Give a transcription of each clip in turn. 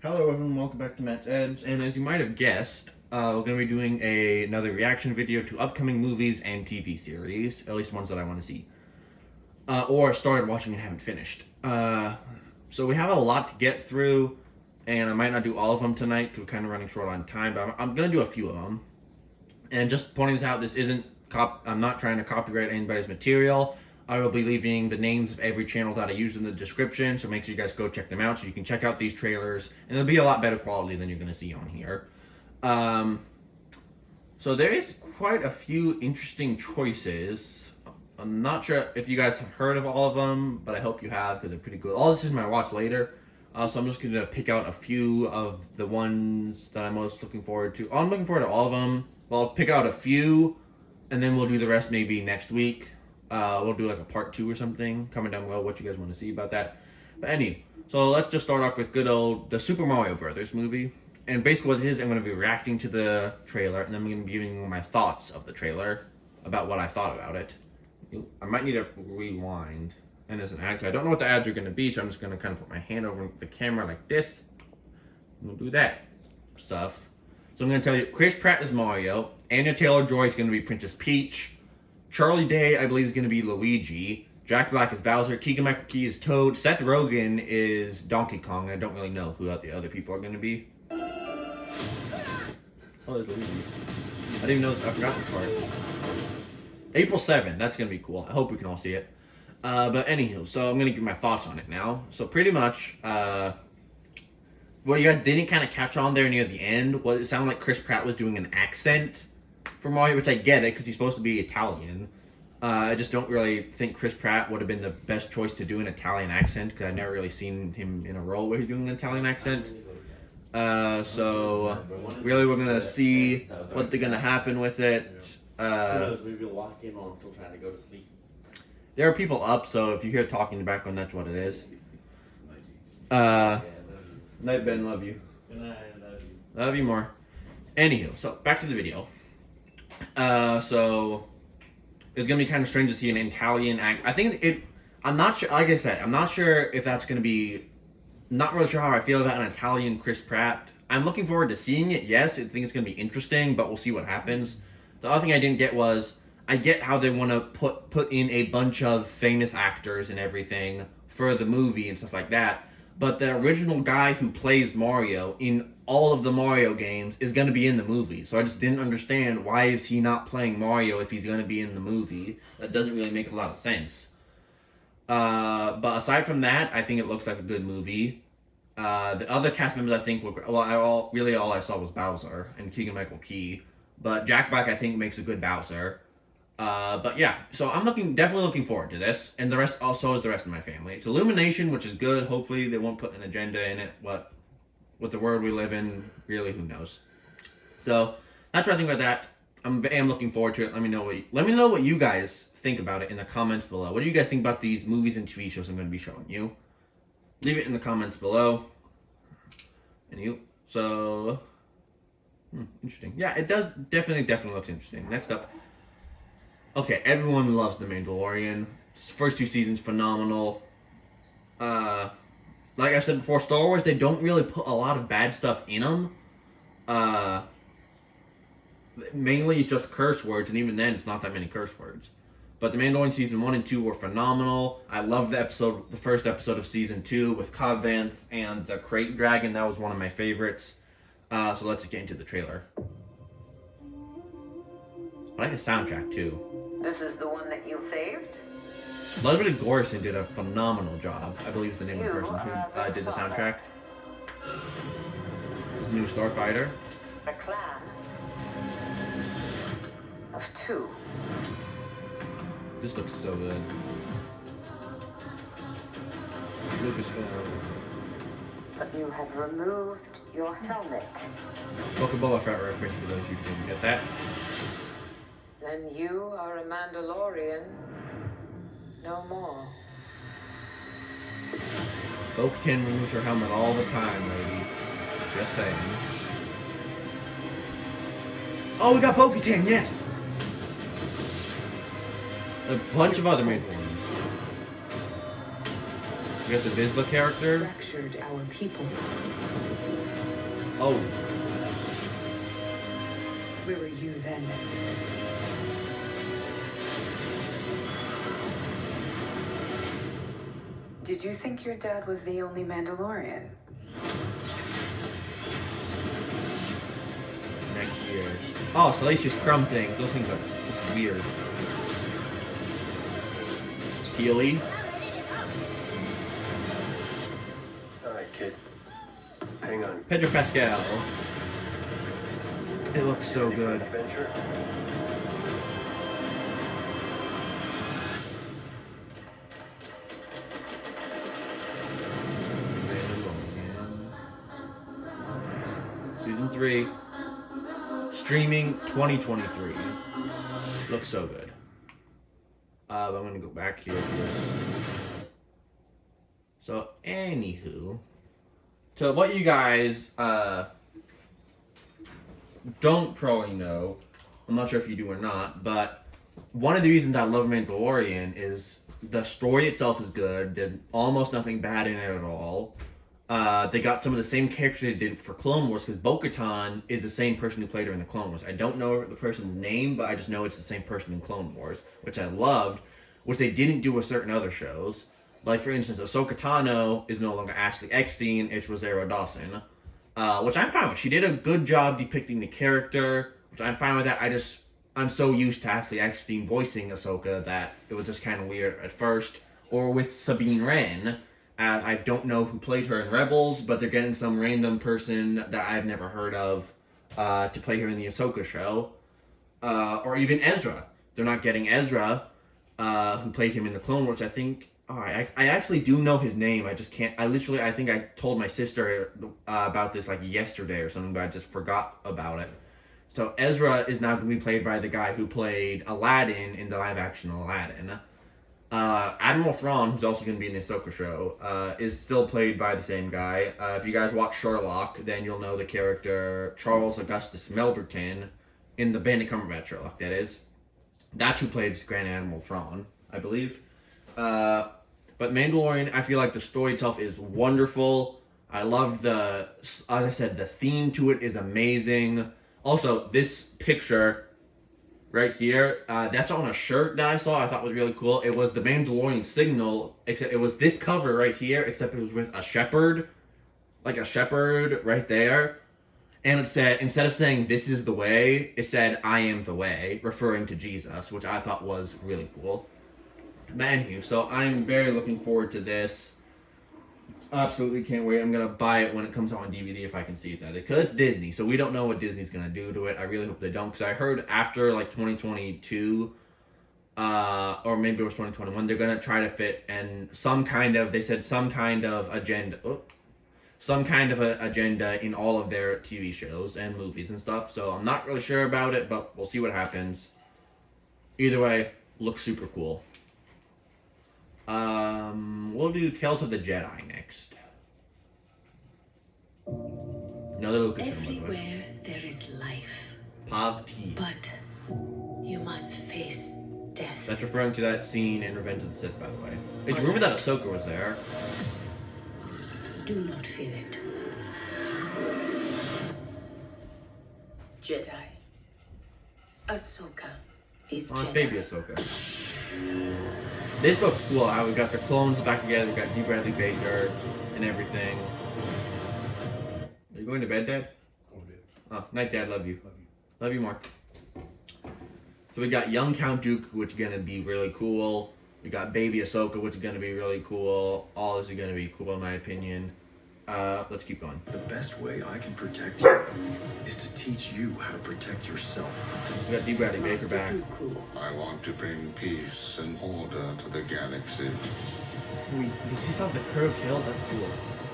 Hello everyone, welcome back to Matt's Edge, and as you might have guessed, we're going to be doing another reaction video to upcoming movies and TV series, at least ones that I want to see, or started watching and haven't finished. So we have a lot to get through, and I might not do all of them tonight because we're kind of running short on time, but I'm going to do a few of them. And just pointing this out, this isn't, I'm not trying to copyright anybody's material. I will be leaving the names of every channel that I use in the description, so make sure you guys go check them out so you can check out these trailers, and they'll be a lot better quality than you're going to see on here. So there is quite a few interesting choices. I'm not sure if you guys have heard of all of them, but I hope you have because they're pretty good. All this is my watch later, so I'm just going to pick out a few of the ones that I'm most looking forward to. I'm looking forward to all of them. Well, I'll pick out a few, and then we'll do the rest maybe next week. We'll do like a part 2 or something. Comment down below what you guys want to see about that. But anyway, so let's just start off with good old the Super Mario Brothers movie. And basically what it is, I'm going to be reacting to the trailer, and then I'm going to be giving you my thoughts of the trailer, about what I thought about it. I might need to rewind. And there's an ad. I don't know what the ads are going to be, so I'm just going to kind of put my hand over the camera like this. And we'll do that stuff. So I'm going to tell you, Chris Pratt is Mario. Anya Taylor-Joy is going to be Princess Peach. Charlie Day, I believe, is going to be Luigi. Jack Black is Bowser. Keegan-Michael Key is Toad. Seth Rogen is Donkey Kong. I don't really know who the other people are going to be. Oh, there's Luigi. I didn't even know. I forgot this part. April 7th. That's going to be cool. I hope we can all see it. But anywho, so I'm going to give my thoughts on it now. So pretty much, what you guys didn't kind of catch on there near the end was it sounded like Chris Pratt was doing an accent for Mario, which I get it because he's supposed to be Italian. I just don't really think Chris Pratt would have been the best choice to do an Italian accent because I've never really seen him in a role where he's doing an Italian accent. So really we're gonna see what they're gonna happen with it. Maybe we'll walk in while I'm still trying to go to sleep. There are people up, so if you hear talking in the background, that's what it is. Night Ben, love you. Good night, love you. Love you more. Anywho, so back to the video. So it's gonna be kind of strange to see an Italian act. I think it. I'm not sure. Like I said, I'm not sure if that's gonna be. Not really sure how I feel about an Italian Chris Pratt. I'm looking forward to seeing it. Yes, I think it's gonna be interesting, but we'll see what happens. The other thing I didn't get was I get how they want to put in a bunch of famous actors and everything for the movie and stuff like that. But the original guy who plays Mario in all of the Mario games is going to be in the movie. So I just didn't understand why is he not playing Mario if he's going to be in the movie. That doesn't really make a lot of sense. But aside from that, I think it looks like a good movie. The other cast members I think were, well, really all I saw was Bowser and Keegan-Michael Key. But Jack Black I think makes a good Bowser. But yeah, so I'm definitely looking forward to this, and the rest also is the rest of my family. It's Illumination, which is good. Hopefully they won't put an agenda in it. What, with the world we live in, really, who knows? So that's what I think about that. I'm looking forward to it. Let me know what you guys think about it in the comments below. What do you guys think about these movies and TV shows I'm going to be showing you? Leave it in the comments below. So interesting. Yeah, it does definitely looks interesting. Next up. Okay, everyone loves The Mandalorian. First 2 seasons, phenomenal. Like I said before, Star Wars, they don't really put a lot of bad stuff in them. Mainly just curse words, and even then, it's not that many curse words. But The Mandalorian season 1 and 2 were phenomenal. I love the first episode of season 2 with Cobb Vanth and the Crate Dragon. That was one of my favorites. So let's get into the trailer. I like the soundtrack too. This is the one that you saved? Ludwig Göransson did a phenomenal job. I believe is the name of the person who did the soundtrack. This is a new Starfighter. A clan of 2. This looks so good. Lucasfilm. But you have removed your helmet. Book of Boba Fett reference for those who didn't get that. Then you are a Mandalorian. No more. Bo-Katan removes her helmet all the time, lady. Just saying. Oh, we got Bo-Katan, yes! A bunch of other main ones. We got the Vizsla character. Fractured our people. Oh, Where were you then? Did you think your dad was the only Mandalorian? next year. Oh, so these just crumb things. Those things are just weird. Healy. All right, kid. Hang on. Pedro Pascal. It looks so Ready for an good. adventure? Season 3. Streaming 2023. Looks so good. I'm gonna go back here to this. So, anywho. So, what you guys don't probably know, I'm not sure if you do or not, but one of the reasons I love Mandalorian is the story itself is good. There's almost nothing bad in it at all. They got some of the same characters they did for Clone Wars, because Bo-Katan is the same person who played her in the Clone Wars. I don't know the person's name, but I just know it's the same person in Clone Wars, which I loved, which they didn't do with certain other shows. Like, for instance, Ahsoka Tano is no longer Ashley Eckstein, it's Rosario Dawson, which I'm fine with. She did a good job depicting the character, which I'm fine with that. I'm so used to Ashley Eckstein voicing Ahsoka that it was just kind of weird at first. Or with Sabine Wren, I don't know who played her in Rebels, but they're getting some random person that I've never heard of to play her in the Ahsoka show. Or even Ezra. They're not getting Ezra, who played him in the Clone Wars. I think... Oh, I actually do know his name. I just can't... I think I told my sister about this like yesterday or something, but I just forgot about it. So Ezra is now going to be played by the guy who played Aladdin in the live-action Aladdin. Admiral Thrawn, who's also going to be in the Ahsoka show, is still played by the same guy. If you guys watch Sherlock, then you'll know the character Charles Augustus Melberton in the Benedict Cumberbatch Sherlock, that is. That's who played Grand Admiral Thrawn, I believe. But Mandalorian, I feel like the story itself is wonderful. I loved as I said, the theme to it is amazing. Also, this picture right here, that's on a shirt that I saw I thought was really cool. It was the Mandalorian signal, except it was this cover right here, except it was with a shepherd. Like a shepherd right there. And it said, instead of saying, "This is the way," it said, "I am the way," referring to Jesus, which I thought was really cool. But anywho, so I'm very looking forward to this. Absolutely can't wait. I'm going to buy it when it comes out on DVD if I can see that. Because it's Disney, so we don't know what Disney's going to do to it. I really hope they don't. Because I heard after like 2022, or maybe it was 2021, they're going to try to fit and some kind of agenda in all of their TV shows and movies and stuff. So I'm not really sure about it, but we'll see what happens. Either way, looks super cool. We'll do Tales of the Jedi next. Another Lucasfilm, by the way. Everywhere there is life, Pavti. but you must face death. That's referring to that scene in Revenge of the Sith, by the way. It's rumored that Ahsoka was there. Do not fear it. Jedi. Ahsoka is Oh, it's Jedi. baby Ahsoka. This looks cool. How we got the clones back together. We got D. Bradley Baker and everything. Are you going to bed, Dad? Oh, night, Dad. Love you. Love you more. So we got young Count Dooku, which is gonna be really cool. We got baby Ahsoka, which is gonna be really cool. All this is gonna be cool, in my opinion. Let's keep going. The best way I can protect you is to teach you how to protect yourself. We got D. Bradley Baker back. I want to bring peace and order to the galaxy. Does he still have the curved hill? That's cool.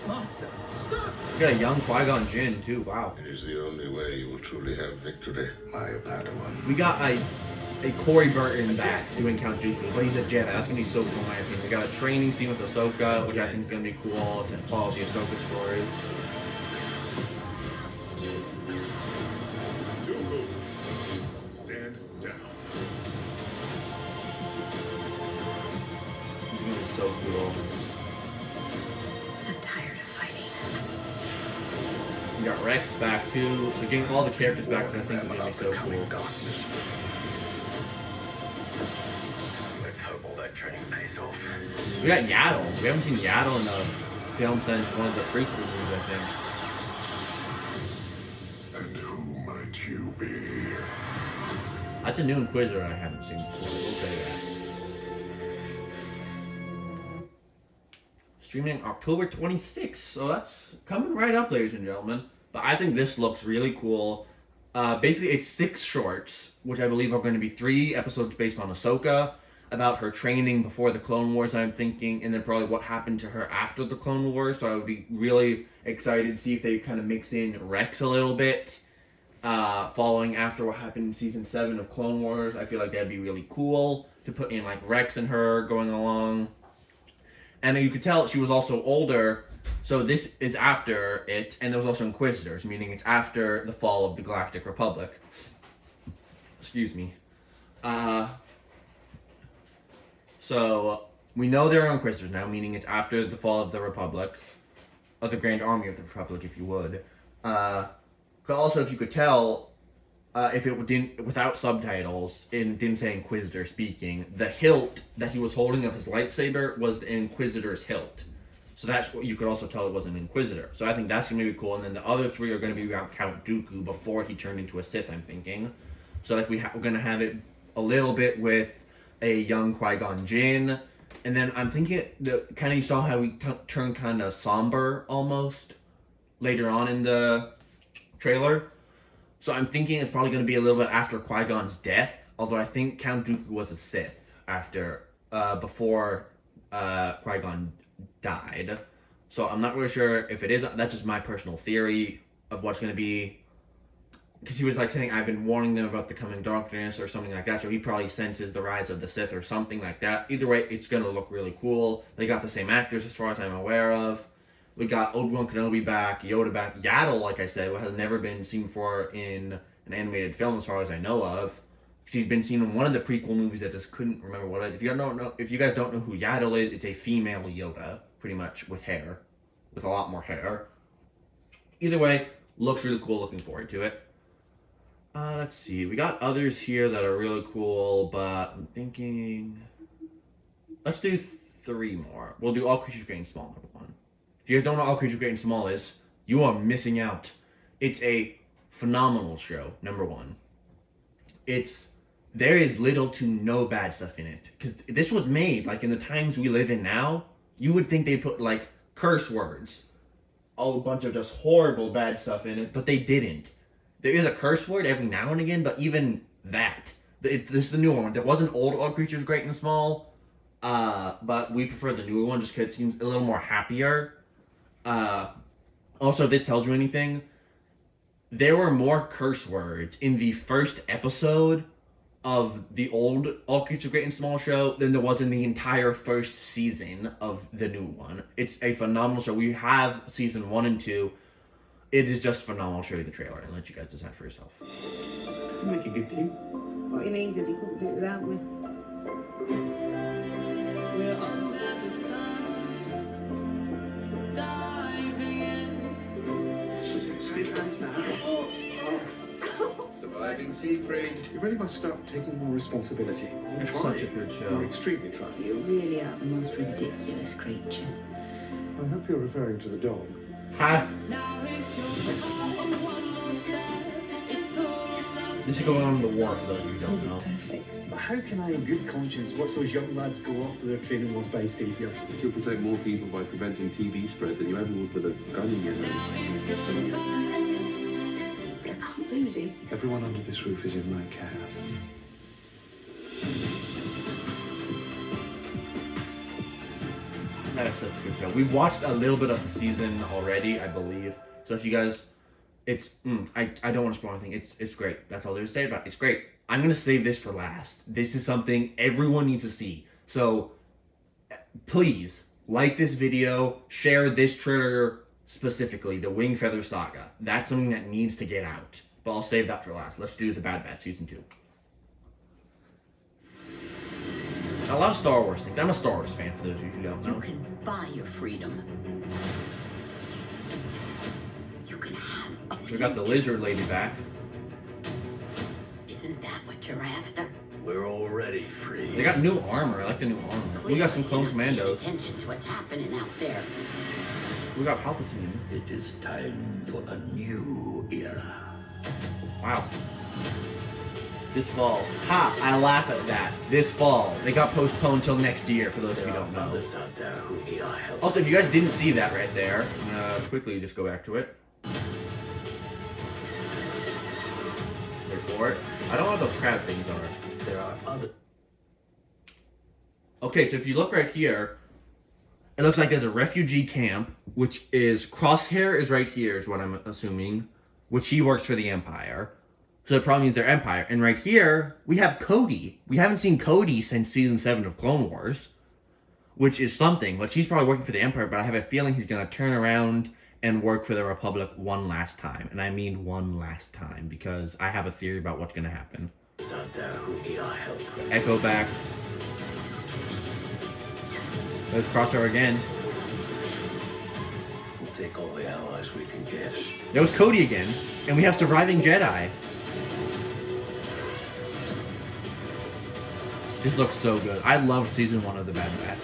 Master, stop! We got a young Qui-Gon Jinn, too. Wow. It is the only way you will truly have victory. My Padawan. We got a Corey Burton back doing Count Dooku, but he's a Jedi. That's gonna be so cool, in my opinion. We got a training scene with Ahsoka, which I think is gonna be cool to follow the Ahsoka story. Dooku, stand down. It's gonna be so cool. I'm tired of fighting. got Rex back too. We're getting all the characters back, which I think is gonna be so cool. Darkness. Let's hope all that training pays off. We got Yaddle. We haven't seen Yaddle in a film since one of the prequel movies, I think. And who might you be? That's a new Inquisitor I haven't seen before. We'll say that. Streaming October 26th, so that's coming right up, ladies and gentlemen. But I think this looks really cool. Basically, it's 6 shorts, which I believe are going to be 3 episodes based on Ahsoka, about her training before the Clone Wars, I'm thinking, and then probably what happened to her after the Clone Wars. So I would be really excited to see if they kind of mix in Rex a little bit, following after what happened in season 7 of Clone Wars. I feel like that'd be really cool to put in like Rex and her going along. And you could tell she was also older, so this is after it, and there was also Inquisitors, meaning it's after the fall of the Galactic Republic. Excuse me. So we know there are Inquisitors now, meaning it's after the fall of the Republic, of the Grand Army of the Republic, if you would. But also, if you could tell, if it didn't, without subtitles, and it didn't say Inquisitor speaking, the hilt that he was holding of his lightsaber was the Inquisitor's hilt. So that's what you could also tell it was an Inquisitor. So I think that's going to be cool. And then the other 3 are going to be around Count Dooku before he turned into a Sith, I'm thinking. So like we're going to have it a little bit with a young Qui-Gon Jinn. And then I'm thinking, kind of you saw how he turned kind of somber almost later on in the trailer. So I'm thinking it's probably going to be a little bit after Qui-Gon's death, although I think Count Dooku was a Sith before Qui-Gon died. So I'm not really sure if it is. That's just my personal theory of what's going to be. Because he was like saying, I've been warning them about the coming darkness or something like that. So he probably senses the rise of the Sith or something like that. Either way, it's going to look really cool. They got the same actors as far as I'm aware of. We got Obi-Wan Kenobi back, Yoda back. Yaddle, like I said, has never been seen before in an animated film as far as I know of. She's been seen in one of the prequel movies. I just couldn't remember what it. If you guys don't know who Yaddle is, it's a female Yoda, pretty much, with hair. With a lot more hair. Either way, looks really cool. Looking forward to it. Let's see. We got others here that are really cool, but I'm thinking... Let's do 3 more. We'll do All Creatures Great and Small, number 1. If you guys don't know All Creatures Great and Small is, you are missing out. It's a phenomenal show, number 1. There is little to no bad stuff in it. Because this was made, like, in the times we live in now, you would think they put, like, curse words. A bunch of just horrible bad stuff in it, but they didn't. There is a curse word every now and again, but even that. This is the newer one. There was an old All Creatures Great and Small, but we prefer the newer one just because it seems a little more happier. Also, if this tells you anything, there were more curse words in the first episode of the old All Creatures Great and Small show than there was in the entire first season of the new one. It's a phenomenal show. We have season 1 and 2. It is just phenomenal. I'll show you the trailer and let you guys decide for yourself. You make a good team. What he means is he couldn't do it without me. We're under the sun, diving in. She's in safe hands now. Surviving Siegfried. You really must start taking more responsibility. It's such a good show. You're extremely trying. You really are the most ridiculous creature. I hope you're referring to the dog. Ha! Now it's your time, one more step. It's all about This is going on in the war for those of you who don't know. Perfect. But how can I, in good conscience, watch those young lads go off to their training whilst I stay here? You'll protect more people by preventing TB spread than you ever would with a gun in your hand. now it's your time. But I can't lose him. Everyone under this roof is in my care. That's such a good show. We watched a little bit of the season already, I believe. So if you guys, I don't want to spoil anything. It's great. That's all there is to say about it. It's great. I'm gonna save this for last. This is something everyone needs to see. So please like this video, share this trailer specifically, the Wing Feather Saga. That's something that needs to get out. But I'll save that for last. Let's do the Bad Batch season 2. A lot of Star Wars things. I'm a Star Wars fan, for those of you who don't know. You can buy your freedom. You can have We got the lizard lady back. Isn't that what you're after? We're already free. They got new armor. I like the new armor. We got some clone commandos. Pay attention to what's happening out there. We got Palpatine. It is time for a new era. Wow. This fall. Ha! I laugh at that. This fall. They got postponed till next year, for those of you who don't know. Others out there who need our help. Also, if you guys didn't see that right there, I'm gonna quickly just go back to it. Wait for it. I don't know what those crab things are. There are other. Okay, so if you look right here, it looks like there's a refugee camp, which is Crosshair is right here, is what I'm assuming, which he works for the Empire. So it probably means they're Empire. And right here, we have Cody. We haven't seen Cody since season 7 of Clone Wars, which is something. But she's probably working for the Empire, but I have a feeling he's going to turn around and work for the Republic one last time. And I mean one last time, because I have a theory about what's going to happen. Out there who need our help. Echo back. There's Crosshair again. We'll take all the allies we can get. There was Cody again. And we have surviving Jedi. This looks so good. I love season 1 of the Bad Batch.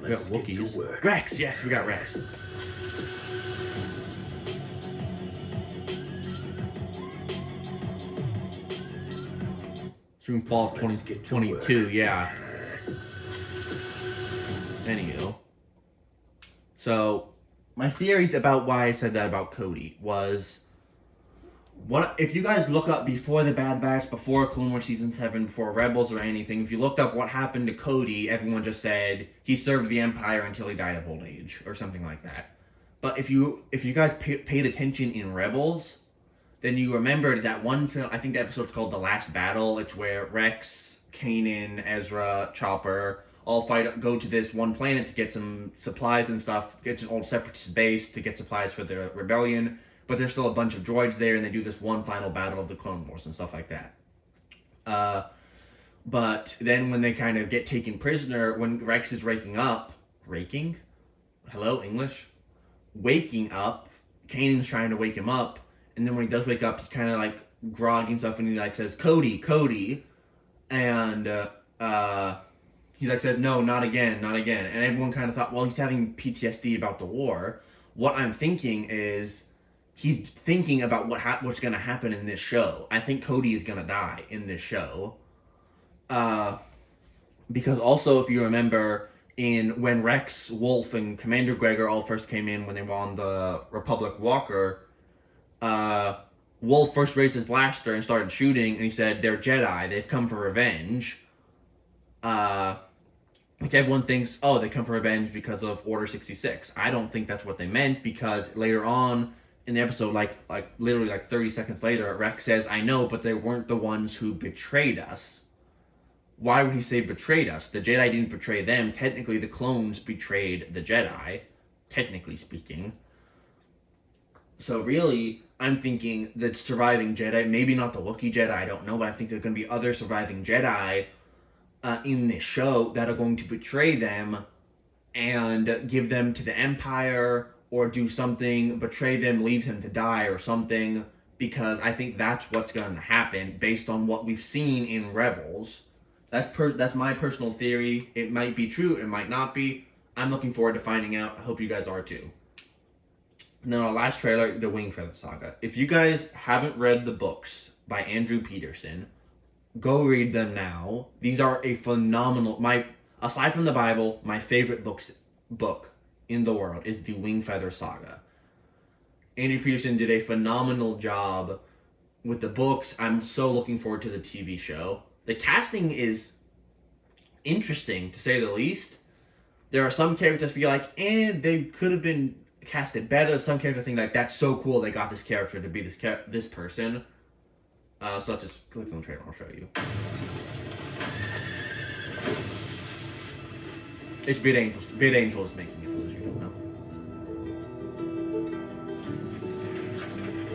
We got Wookiees. Rex, yes, we got Rex. Spring Fall of 2022, yeah. Anywho. So, my theories about why I said that about Cody was, what if you guys look up before the Bad Batch, before Clone Wars Season 7, before Rebels or anything, if you looked up what happened to Cody, everyone just said he served the Empire until he died of old age, or something like that. But if you guys paid attention in Rebels, then you remembered that one film, I think the episode's called The Last Battle. It's where Rex, Kanan, Ezra, Chopper all go to this one planet to get some supplies and stuff, get to an old separatist base to get supplies for the rebellion, but there's still a bunch of droids there, and they do this one final battle of the Clone Wars and stuff like that. But then when they kind of get taken prisoner, when Rex is waking up, waking up, Kanan's trying to wake him up, and then when he does wake up, he's kind of like groggy and stuff, and he like says, Cody, and he like says, no, not again, and everyone kind of thought, well, he's having PTSD about the war. What I'm thinking is he's thinking about what's going to happen in this show. I think Cody is going to die in this show, because also, if you remember, when Rex, Wolf, and Commander Gregor all first came in when they were on the Republic Walker, Wolf first raised his blaster and started shooting, and he said, they're Jedi, they've come for revenge. Which everyone thinks, oh, they come for revenge because of Order 66. I don't think that's what they meant, because later on in the episode, like literally 30 seconds later, Rex says, I know, but they weren't the ones who betrayed us. Why would he say betrayed us? The Jedi didn't betray them. Technically, the clones betrayed the Jedi, technically speaking. So really, I'm thinking that surviving Jedi, maybe not the Wookiee Jedi, I don't know, but I think there are going to be other surviving Jedi in this show that are going to betray them and give them to the Empire, or do something, betray them, leave them to die or something, because I think that's what's going to happen based on what we've seen in Rebels. That's my personal theory. It might be true, it might not be. I'm looking forward to finding out. I hope you guys are too. And then our last trailer, The Wingfeather Saga. If you guys haven't read the books by Andrew Peterson, go read them now. These are a phenomenal, aside from the Bible, my favorite book in the world is The Wingfeather Saga. Andrew Peterson did a phenomenal job with the books. I'm so looking forward to the TV show. The casting is interesting, to say the least. There are some characters I feel like, they could have been casted better. Some characters think like, that's so cool they got this character to be this person. So let's just click on the trailer, I'll show you. It's VidAngel. VidAngel is making it, for those of you who don't know.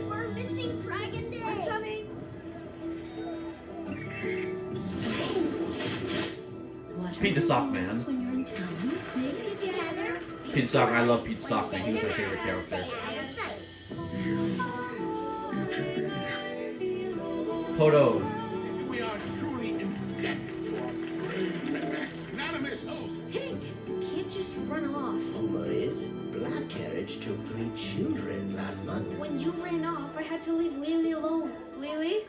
We're missing Dragon Day. We're coming. Pete the Sock Man. When you're in town, stay together, Peter Saga, I love Peter Saga. He was my favorite character. It should be. Podo. We are truly in debt to our brave and magnanimous host. Tink, you can't just run off. Rumor is Black Carriage took 3 children last month. When you ran off, I had to leave Lily alone. Lily?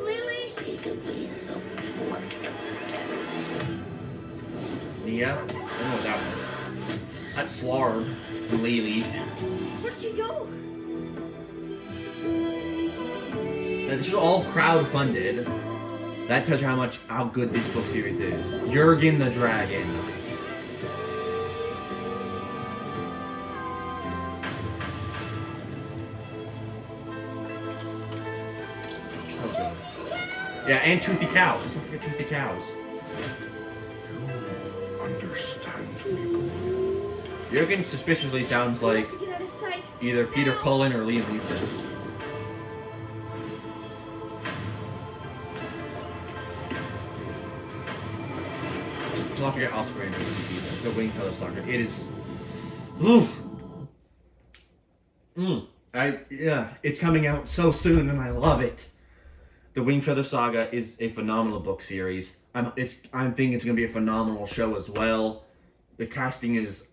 Lily? Peekaboo is a wonderful. Nia? I don't know what that was. That's Slarb. And Lily. Where'd she go? And this is all crowd-funded. That tells you how good this book series is. Jurgen the Dragon. So good. Yeah, and Toothy Cows. Let's not forget Toothy Cows. You understand people. Jurgen suspiciously sounds like Get out of sight. either Peter Cullen or Liam Neeson. Let's not forget Oscar and DCP, the Wingfeather Saga. It is. Oof. Yeah, it's coming out so soon and I love it. The Wingfeather Saga is a phenomenal book series. I'm thinking it's gonna be a phenomenal show as well. The casting is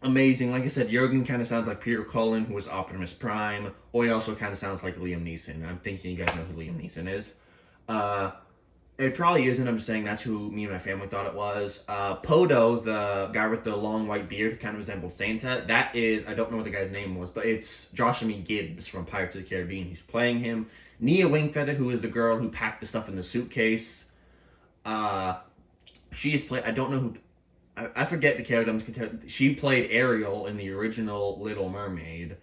amazing. Like I said, Jurgen kind of sounds like Peter Cullen, who was Optimus Prime. Or he also kind of sounds like Liam Neeson. I'm thinking you guys know who Liam Neeson is. It probably isn't. I'm just saying that's who me and my family thought it was. Podo, the guy with the long white beard who kind of resembles Santa, that is, I don't know what the guy's name was, but it's Joshua Gibbs from Pirates of the Caribbean who's playing him. Nia Wingfeather, who is the girl who packed the stuff in the suitcase. She's played, I don't know who, I forget the character. She played Ariel in the original Little Mermaid.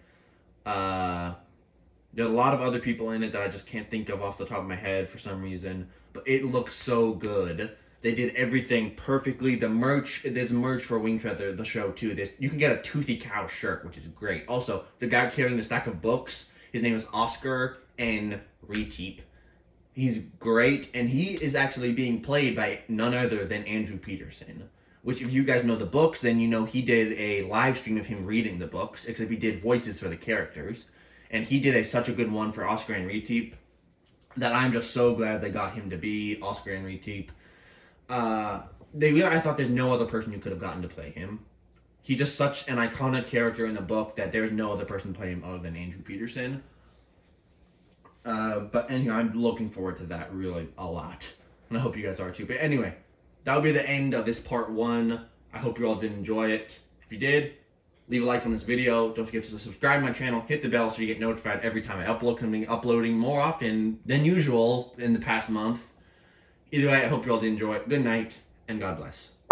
There's a lot of other people in it that I just can't think of off the top of my head for some reason. But it looks so good. They did everything perfectly. The merch, there's merch for Wingfeather, the show too. You can get a Toothy Cow shirt, which is great. Also, the guy carrying the stack of books, his name is Oscar N. Reteep. He's great, and he is actually being played by none other than Andrew Peterson. Which, if you guys know the books, then you know he did a live stream of him reading the books, except he did voices for the characters. And he did such a good one for Oscar and Reteep that I'm just so glad they got him to be Oscar and Reteep. I thought there's no other person who could have gotten to play him. He's just such an iconic character in the book that there's no other person to play him other than Andrew Peterson. But anyway, I'm looking forward to that really a lot. And I hope you guys are too. But anyway, that'll be the end of this part 1. I hope you all did enjoy it. If you did, leave a like on this video. Don't forget to subscribe to my channel. Hit the bell so you get notified every time I upload. I'm uploading more often than usual in the past month. Either way, I hope you all did enjoy it. Good night, and God bless.